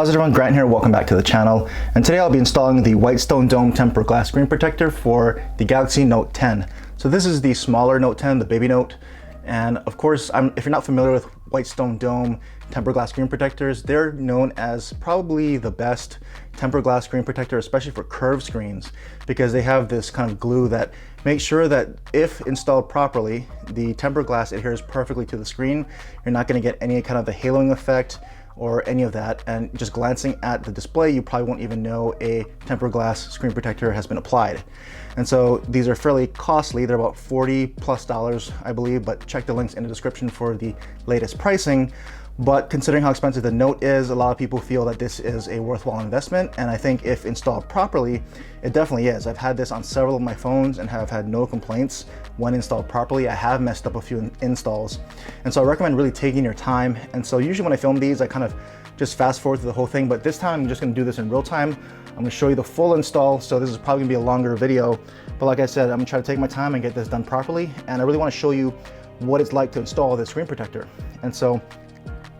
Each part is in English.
How's it everyone? Grant here, welcome back to the channel. And today I'll be installing the Whitestone Dome tempered glass screen protector for the Galaxy Note 10. So this is the smaller Note 10, the baby Note. And of course, if you're not familiar with Whitestone Dome tempered glass screen protectors, they're known as probably the best tempered glass screen protector, especially for curved screens, because they have this kind of glue that makes sure that if installed properly, the tempered glass adheres perfectly to the screen. You're not going to get any kind of the haloing effect or any of that, and just glancing at the display you probably won't even know a tempered glass screen protector has been applied. And so these are fairly costly. They're about $40+ I believe, but check the links in the description for the latest pricing. But considering how expensive the Note is, a lot of people feel that this is a worthwhile investment, and I think if installed properly, it definitely is. I've had this on several of my phones and have had no complaints when installed properly. I have messed up a few installs, and so I recommend really taking your time. And so usually when I film these, I kind of just fast forward through the whole thing, but this time I'm just gonna do this in real time. I'm gonna show you the full install, so this is probably gonna be a longer video, but like I said, I'm gonna try to take my time and get this done properly, and I really wanna show you what it's like to install this screen protector. And so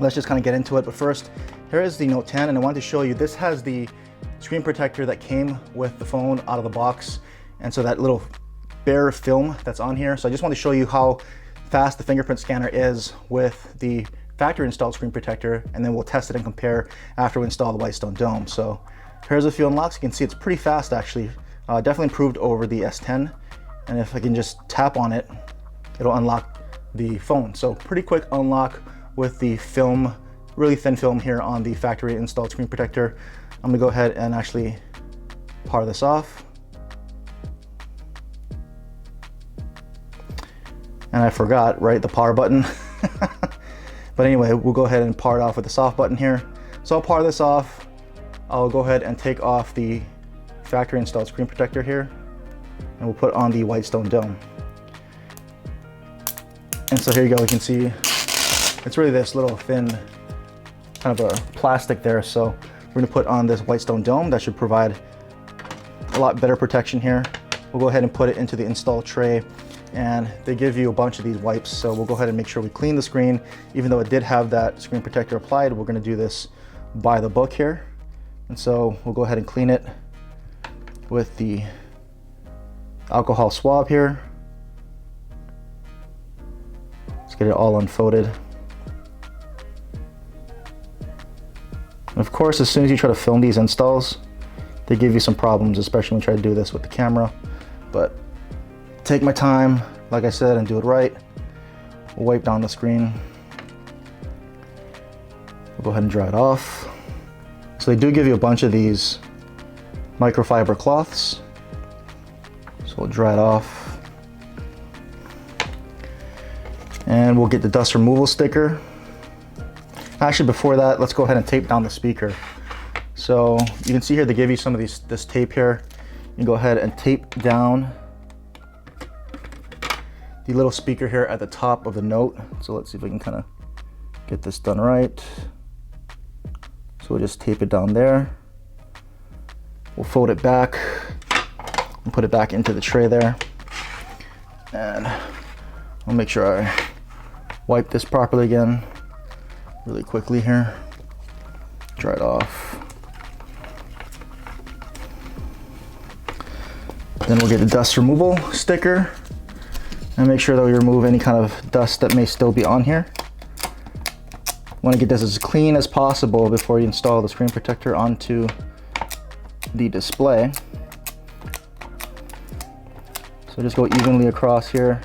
let's just kind of get into it. But first, here is the Note 10, and I wanted to show you, this has the screen protector that came with the phone out of the box, and so that little bare film that's on here. So I just want to show you how fast the fingerprint scanner is with the factory installed screen protector, and then we'll test it and compare after we install the Whitestone Dome. So here's a few unlocks. You can see it's pretty fast actually, definitely improved over the S10, and if I can just tap on it, it'll unlock the phone. So pretty quick unlock with the film, really thin film here on the factory installed screen protector. I'm gonna go ahead and actually power this off. And I forgot, right, the power button. But anyway, we'll go ahead and power it off with the soft button here. So I'll power this off. I'll go ahead and take off the factory installed screen protector here, and we'll put on the Whitestone Dome. And so here you go, you can see it's really this little thin kind of a plastic there. So we're gonna put on this Whitestone Dome. That should provide a lot better protection here. We'll go ahead and put it into the install tray, and they give you a bunch of these wipes. So we'll go ahead and make sure we clean the screen. Even though it did have that screen protector applied, we're gonna do this by the book here. And so we'll go ahead and clean it with the alcohol swab here. Let's get it all unfolded. And of course, as soon as you try to film these installs, they give you some problems, especially when you try to do this with the camera. But take my time, like I said, and do it right. We'll wipe down the screen. We'll go ahead and dry it off. So they do give you a bunch of these microfiber cloths. So we'll dry it off. And we'll get the dust removal sticker. Actually, before that, let's go ahead and tape down the speaker. So you can see here, they give you some of this tape here. You go ahead and tape down the little speaker here at the top of the Note. So let's see if we can kind of get this done right. So we'll just tape it down there. We'll fold it back and put it back into the tray there. And I'll make sure I wipe this properly again really quickly here. Dry it off. Then we'll get the dust removal sticker and make sure that we remove any kind of dust that may still be on here. Want to get this as clean as possible before you install the screen protector onto the display. So just go evenly across here,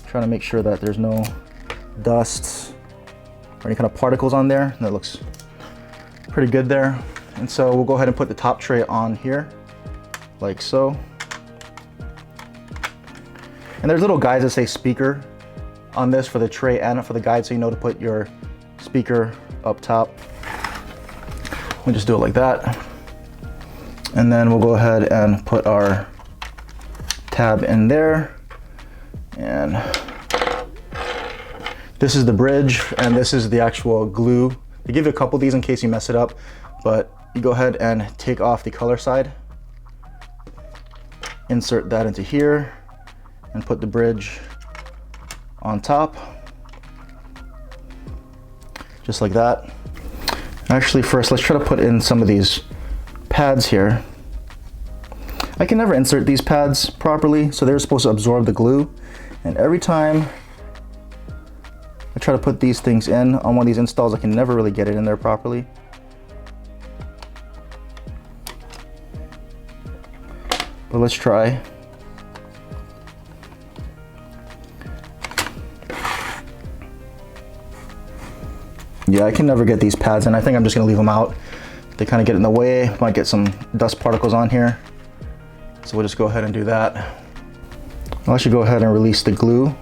trying to make sure that there's no dust or any kind of particles on there. And that looks pretty good there. And so we'll go ahead and put the top tray on here, like so. And there's little guides that say speaker on this for the tray and for the guide, so you know to put your speaker up top. We'll just do it like that. And then we'll go ahead and put our tab in there. And this is the bridge, and this is the actual glue. They give you a couple of these in case you mess it up, but you go ahead and take off the color side, insert that into here, and put the bridge on top, just like that. Actually, first, let's try to put in some of these pads here. I can never insert these pads properly, so they're supposed to absorb the glue. And every time I try to put these things in on one of these installs, I can never really get it in there properly. But let's try. Yeah, I can never get these pads in. I think I'm just gonna leave them out. They kind of get in the way, might get some dust particles on here. So we'll just go ahead and do that. I'll actually go ahead and release the glue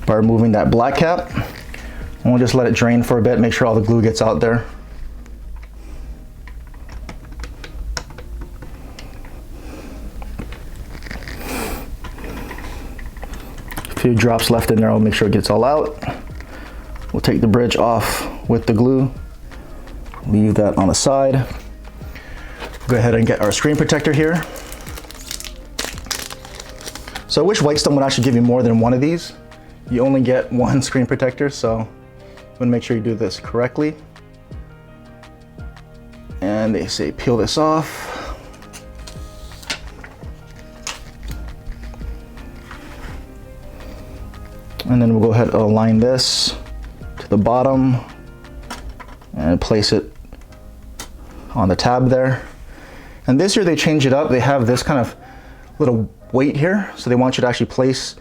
by removing that black cap. And we'll just let it drain for a bit, make sure all the glue gets out there. A few drops left in there, I'll make sure it gets all out. We'll take the bridge off with the glue. Leave that on the side. Go ahead and get our screen protector here. So I wish Whitestone would actually give you more than one of these. You only get one screen protector, so you want to make sure you do this correctly. And they say peel this off. And then we'll go ahead and align this to the bottom and place it on the tab there. And this year they change it up. They have this kind of little weight here. So they want you to actually place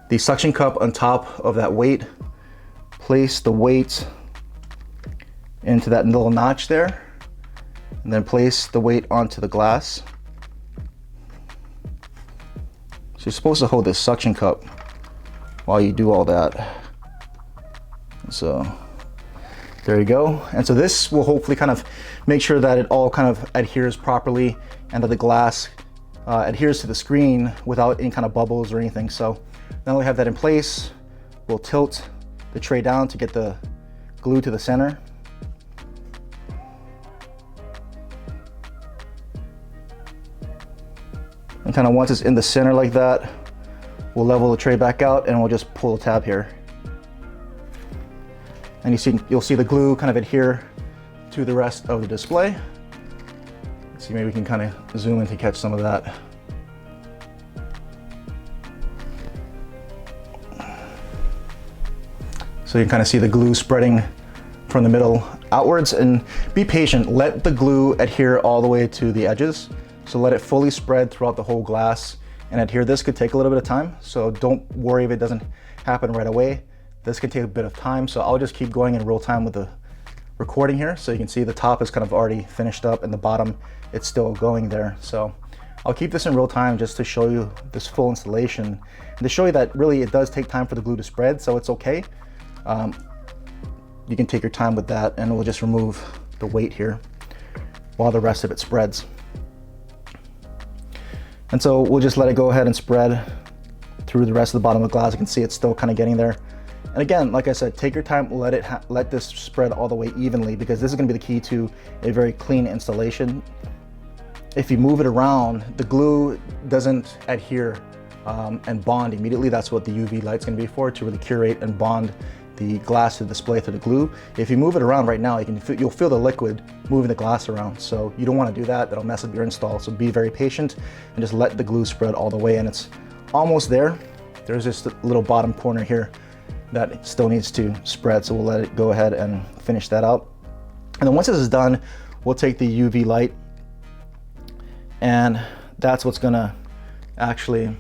the suction cup on top of that weight. Place the weight into that little notch there. And then place the weight onto the glass. So you're supposed to hold this suction cup while you do all that. So there you go. And so this will hopefully kind of make sure that it all kind of adheres properly and that the glass adheres to the screen without any kind of bubbles or anything. So now that we have that in place, we'll tilt the tray down to get the glue to the center. And kind of once it's in the center like that, we'll level the tray back out and we'll just pull the tab here. And you'll see the glue kind of adhere to the rest of the display. Let's see, maybe we can kind of zoom in to catch some of that. So you can kind of see the glue spreading from the middle outwards, and be patient. Let the glue adhere all the way to the edges. So let it fully spread throughout the whole glass and adhere. This could take a little bit of time, so don't worry if it doesn't happen right away. This can take a bit of time, so I'll just keep going in real time with the recording here. So you can see the top is kind of already finished up and the bottom, it's still going there. So I'll keep this in real time just to show you this full installation and to show you that really it does take time for the glue to spread, so it's okay. You can take your time with that, and we'll just remove the weight here while the rest of it spreads. And so we'll just let it go ahead and spread through the rest of the bottom of the glass. You can see it's still kind of getting there. And again, like I said, take your time, let this spread all the way evenly, because this is going to be the key to a very clean installation. If you move it around, the glue doesn't adhere and bond immediately. That's what the UV light's going to be for, to really curate and bond the glass to the display to the glue. If you move it around right now, you'll feel the liquid moving the glass around. So you don't want to do that. That'll mess up your install. So be very patient and just let the glue spread all the way. And it's almost there. There's just a little bottom corner here that still needs to spread. So we'll let it go ahead and finish that out. And then once this is done, we'll take the UV light, and that's what's gonna actually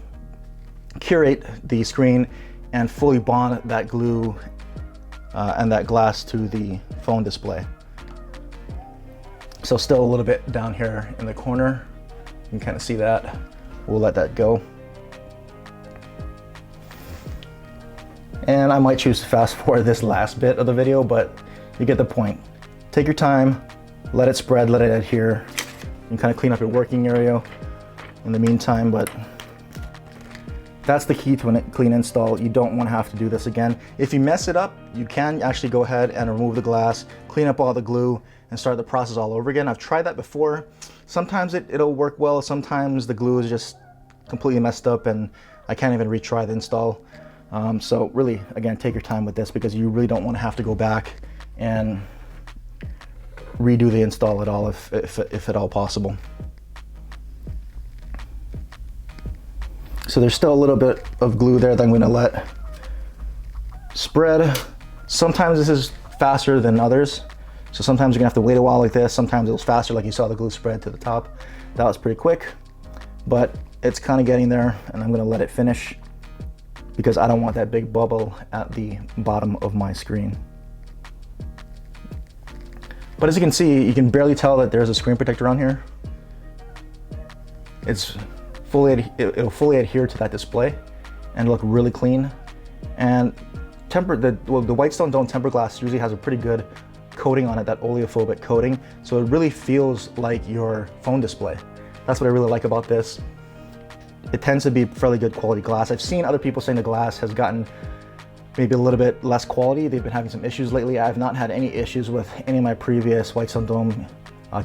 curate the screen and fully bond that glue and that glass to the phone display. So still a little bit down here in the corner. You can kind of see that. We'll let that go. And I might choose to fast forward this last bit of the video, but you get the point. Take your time, let it spread, let it adhere. You can kind of clean up your working area in the meantime, but that's the key to a clean install. You don't want to have to do this again. If you mess it up, you can actually go ahead and remove the glass, clean up all the glue, and start the process all over again. I've tried that before. Sometimes it'll work well. Sometimes the glue is just completely messed up and I can't even retry the install. So really, again, take your time with this, because you really don't want to have to go back and redo the install at all if at all possible. So there's still a little bit of glue there that I'm going to let spread. Sometimes this is faster than others. So sometimes you're gonna have to wait a while like this. Sometimes it was faster, like you saw the glue spread to the top. That was pretty quick, but it's kind of getting there, and I'm gonna let it finish because I don't want that big bubble at the bottom of my screen. But as you can see, you can barely tell that there's a screen protector on here. It'll fully adhere to that display and look really clean. And the Whitestone Dome tempered glass usually has a pretty good coating on it, that oleophobic coating, so it really feels like your phone display. That's what I really like about this. It tends to be fairly good quality glass. I've seen other people saying the glass has gotten maybe a little bit less quality. They've been having some issues lately. I've not had any issues with any of my previous Whitestone Dome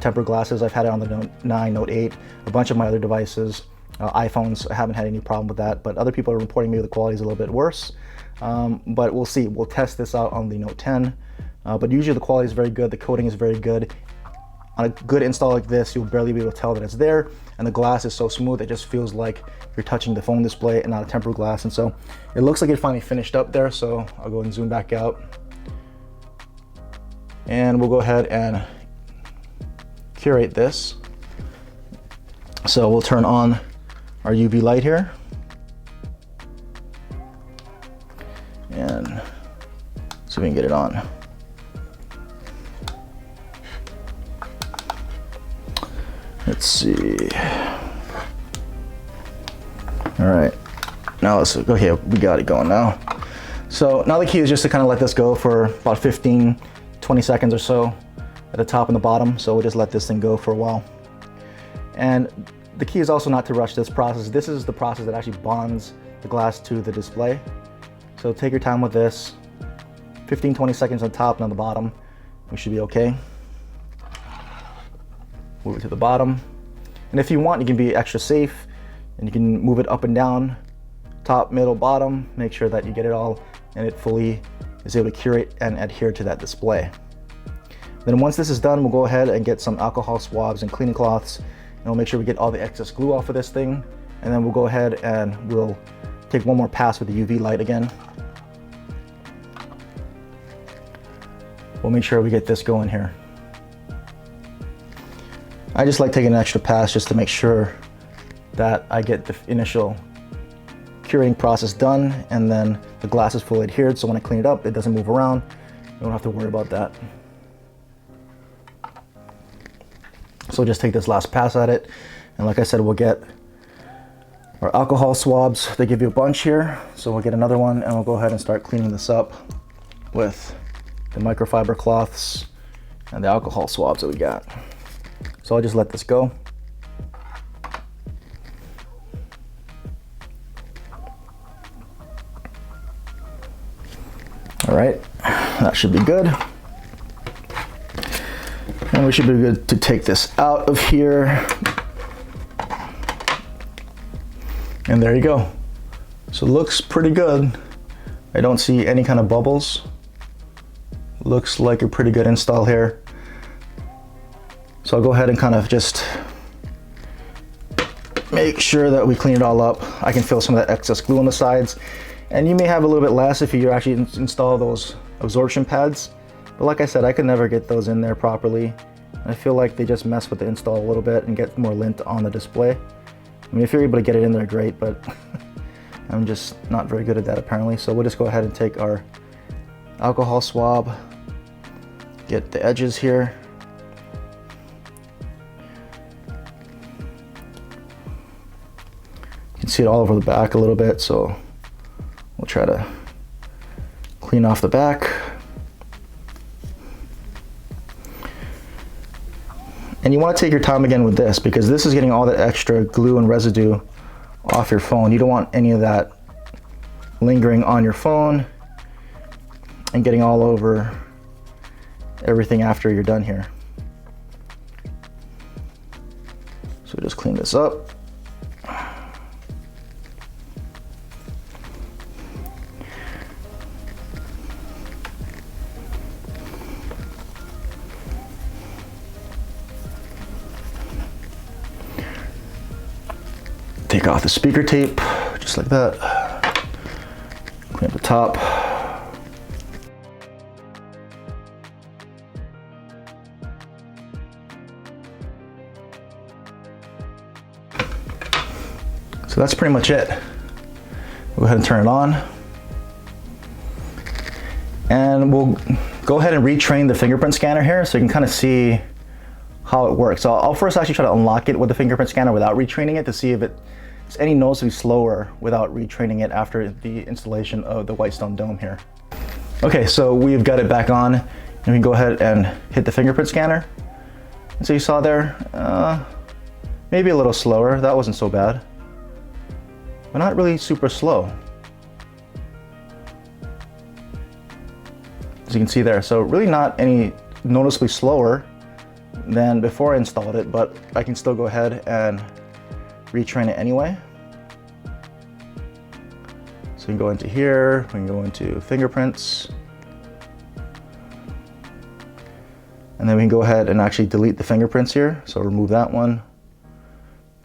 tempered glasses. I've had it on the Note 9, Note 8, a bunch of my other devices, iPhones. I haven't had any problem with that, but other people are reporting maybe the quality is a little bit worse. But we'll see. We'll test this out on the Note 10. But usually the quality is very good. The coating is very good. On a good install like this, you'll barely be able to tell that it's there. And the glass is so smooth, it just feels like you're touching the phone display and not a tempered glass. And so it looks like it finally finished up there. So I'll go ahead and zoom back out. And we'll go ahead and curate this. So we'll turn on our UV light here. And so we can get it on. Let's see. All right, now let's go here. We got it going now. So now the key is just to kind of let this go for about 15, 20 seconds or so at the top and the bottom. So we'll just let this thing go for a while. And the key is also not to rush this process. This is the process that actually bonds the glass to the display. So take your time with this. 15, 20 seconds on top and on the bottom. We should be okay. Move it to the bottom. And if you want, you can be extra safe and you can move it up and down, top, middle, bottom, make sure that you get it all and it fully is able to curate and adhere to that display. Then once this is done, we'll go ahead and get some alcohol swabs and cleaning cloths, and we'll make sure we get all the excess glue off of this thing. And then we'll go ahead and we'll take one more pass with the UV light again. We'll make sure we get this going here. I just like taking an extra pass just to make sure that I get the initial curating process done, and then the glass is fully adhered, so when I clean it up, it doesn't move around. You don't have to worry about that. So just take this last pass at it, and like I said, we'll get our alcohol swabs. They give you a bunch here, so we'll get another one, and we'll go ahead and start cleaning this up with the microfiber cloths and the alcohol swabs that we got. So I'll just let this go. All right, that should be good. And we should be good to take this out of here. And there you go. So it looks pretty good. I don't see any kind of bubbles. Looks like a pretty good install here. So I'll go ahead and kind of just make sure that we clean it all up. I can feel some of that excess glue on the sides. And you may have a little bit less if you actually install those absorption pads. But like I said, I could never get those in there properly. I feel like they just mess with the install a little bit and get more lint on the display. I mean, if you're able to get it in there, great, but I'm just not very good at that apparently. So we'll just go ahead and take our alcohol swab, get the edges here. You can see it all over the back a little bit, so we'll try to clean off the back. And you want to take your time again with this, because this is getting all that extra glue and residue off your phone. You don't want any of that lingering on your phone and getting all over everything after you're done here. So just clean this up. Take off the speaker tape, just like that. Clean up the top. So that's pretty much it. Go ahead and turn it on. And we'll go ahead and retrain the fingerprint scanner here so you can kind of see how it works. So I'll first actually try to unlock it with the fingerprint scanner without retraining it to see if it's any noticeably slower without retraining it after the installation of the Whitestone Dome here. Okay, so we've got it back on, and we can go ahead and hit the fingerprint scanner. And so you saw there, maybe a little slower. That wasn't so bad, but not really super slow. As you can see there, so really not any noticeably slower than before I installed it, but I can still go ahead and retrain it anyway. So we can go into here, we can go into fingerprints, and then we can go ahead and actually delete the fingerprints here. So remove that one,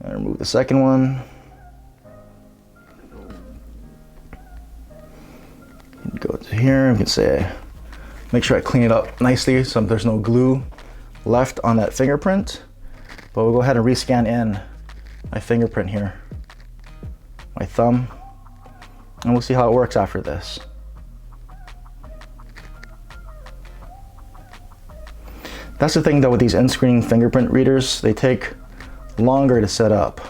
and remove the second one. Go to here, we can say, make sure I clean it up nicely so there's no glue left on that fingerprint. But we'll go ahead and rescan in my fingerprint here, my thumb, and we'll see how it works after this. That's the thing though with these in-screen fingerprint readers, they take longer to set up.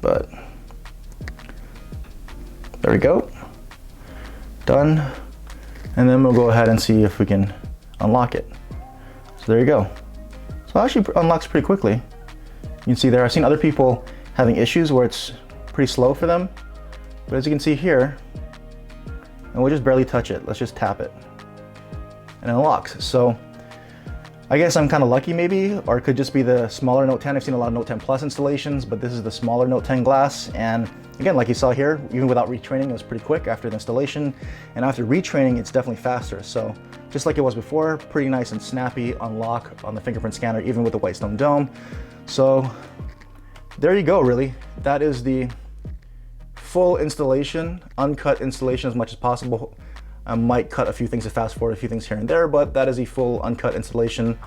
But there we go. Done. And then we'll go ahead and see if we can unlock it. So there you go. So it actually unlocks pretty quickly. You can see there, I've seen other people having issues where it's pretty slow for them. But as you can see here, and we'll just barely touch it. Let's just tap it. And it unlocks. So I guess I'm kind of lucky maybe, or it could just be the smaller Note 10. I've seen a lot of Note 10 Plus installations, but this is the smaller Note 10 glass. And again, like you saw here, even without retraining, it was pretty quick after the installation. And after retraining, it's definitely faster. So just like it was before, pretty nice and snappy unlock on the fingerprint scanner, even with the Whitestone Dome. So there you go, really. That is the full installation, uncut installation as much as possible. I might cut a few things to fast forward a few things here and there, but that is a full uncut installation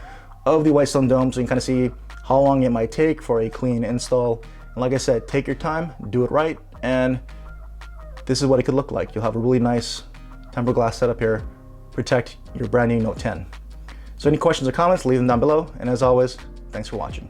of the Whitestone Dome, so you can kind of see how long it might take for a clean install. And like I said, take your time, do it right, and this is what it could look like. You'll have a really nice tempered glass setup here, protect your brand new Note 10. So any questions or comments, leave them down below, and as always, thanks for watching.